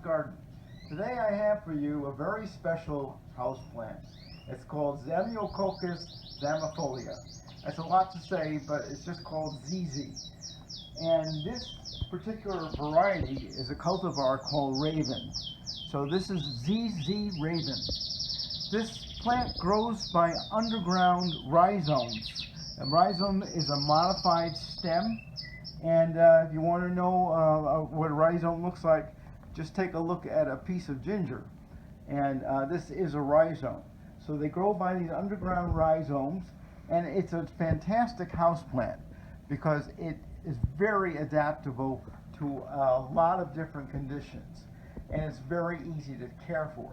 Garden. Today I have for you a very special house plant. It's called Zamioculcus zamifolia. That's a lot to say, but it's just called ZZ. And this particular variety is a cultivar called Raven. So this is ZZ Raven. This plant grows by underground rhizomes. A rhizome is a modified stem. And if you want to know what a rhizome looks like, just take a look at a piece of ginger. And this is a rhizome. So they grow by these underground rhizomes, and it's a fantastic house plant because it is very adaptable to a lot of different conditions, and it's very easy to care for.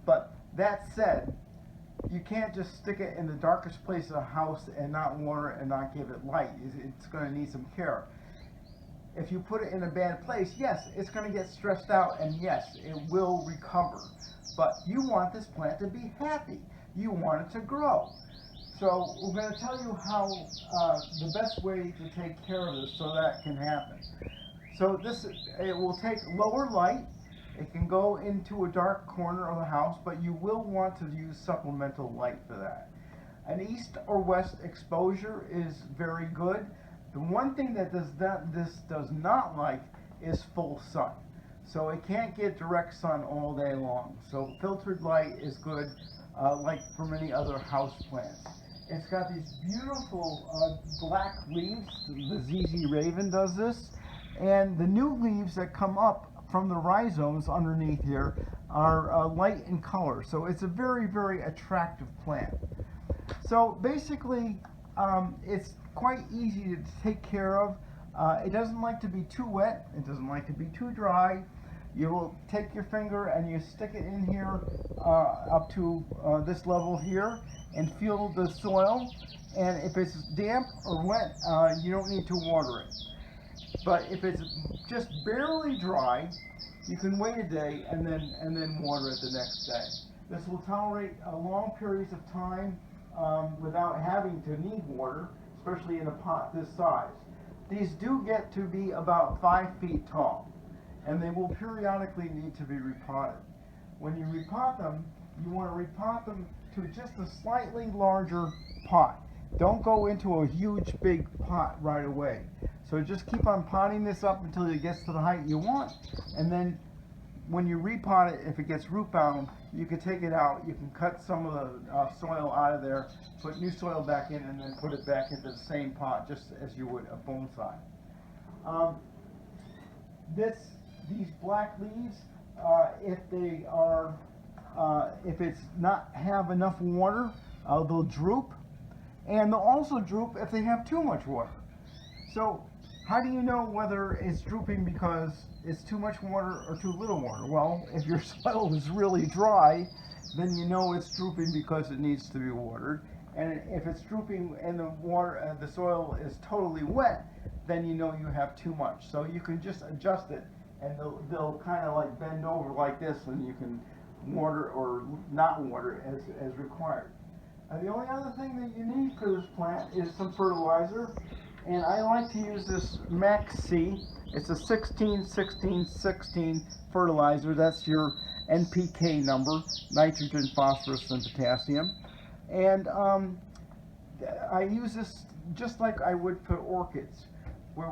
But that said, you can't just stick it in the darkest place of the house and not water it and not give it light. It's going to need some care. If you put it in a bad place, yes, it's going to get stressed out, and yes, it will recover. But you want this plant to be happy. You want it to grow. So we're going to tell you how the best way to take care of this so that can happen. So it will take lower light. It can go into a dark corner of the house, but you will want to use supplemental light for that. An east or west exposure is very good. The one thing that this does not like is full sun. So it can't get direct sun all day long. So filtered light is good, like for many other house plants. It's got these beautiful black leaves. The ZZ Raven does this. And the new leaves that come up from the rhizomes underneath here are light in color. So it's a very, very attractive plant. So basically, it's quite easy to take care of. It doesn't like to be too wet. It doesn't like to be too dry. You will take your finger and you stick it in here up to this level here and feel the soil. And if it's damp or wet, you don't need to water it. But if it's just barely dry, you can wait a day and then water it the next day. This will tolerate long periods of time without having to need water, especially in a pot this size. These do get to be about 5 feet tall, and they will periodically need to be repotted. When you repot them, you want to repot them to just a slightly larger pot. Don't go into a huge big pot right away. So just keep on potting this up until it gets to the height you want, and then when you repot it, if it gets root bound, you can take it out. You can cut some of the soil out of there, put new soil back in, and then put it back into the same pot, just as you would a bonsai. These black leaves, if it's not have enough water, they'll droop, and they'll also droop if they have too much water. So how do you know whether it's drooping because it's too much water or too little water? Well, if your soil is really dry, then you know it's drooping because it needs to be watered. And if it's drooping and the soil is totally wet, then you know you have too much. So you can just adjust it, and they'll kind of like bend over like this, and you can water or not water as required. The only other thing that you need for this plant is some fertilizer. And I like to use this Max C. It's a 16-16-16 fertilizer. That's your NPK number, nitrogen, phosphorus, and potassium. And I use this just like I would for orchids, where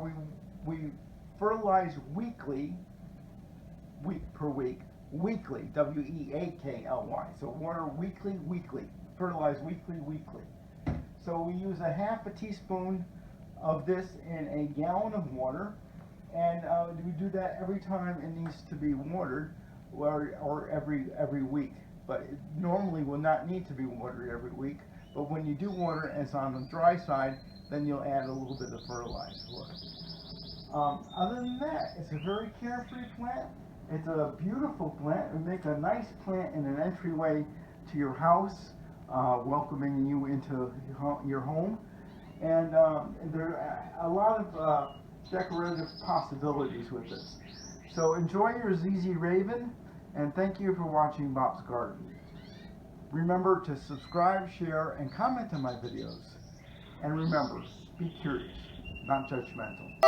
we fertilize weekly, weekly, W-E-A-K-L-Y. So water weekly, fertilize weekly. So we use a half a teaspoon of this in a gallon of water, and we do that every time it needs to be watered, or every week. But it normally will not need to be watered every week. But when you do water and it's on the dry side, then you'll add a little bit of fertilizer for it. Other than that, it's a very carefree plant. It's a beautiful plant. It makes a nice plant in an entryway to your house, welcoming you into your home. And there are a lot of decorative possibilities with this. So enjoy your ZZ Raven, and thank you for watching Bob's Garden. Remember to subscribe, share, and comment on my videos. And remember, be curious, not judgmental.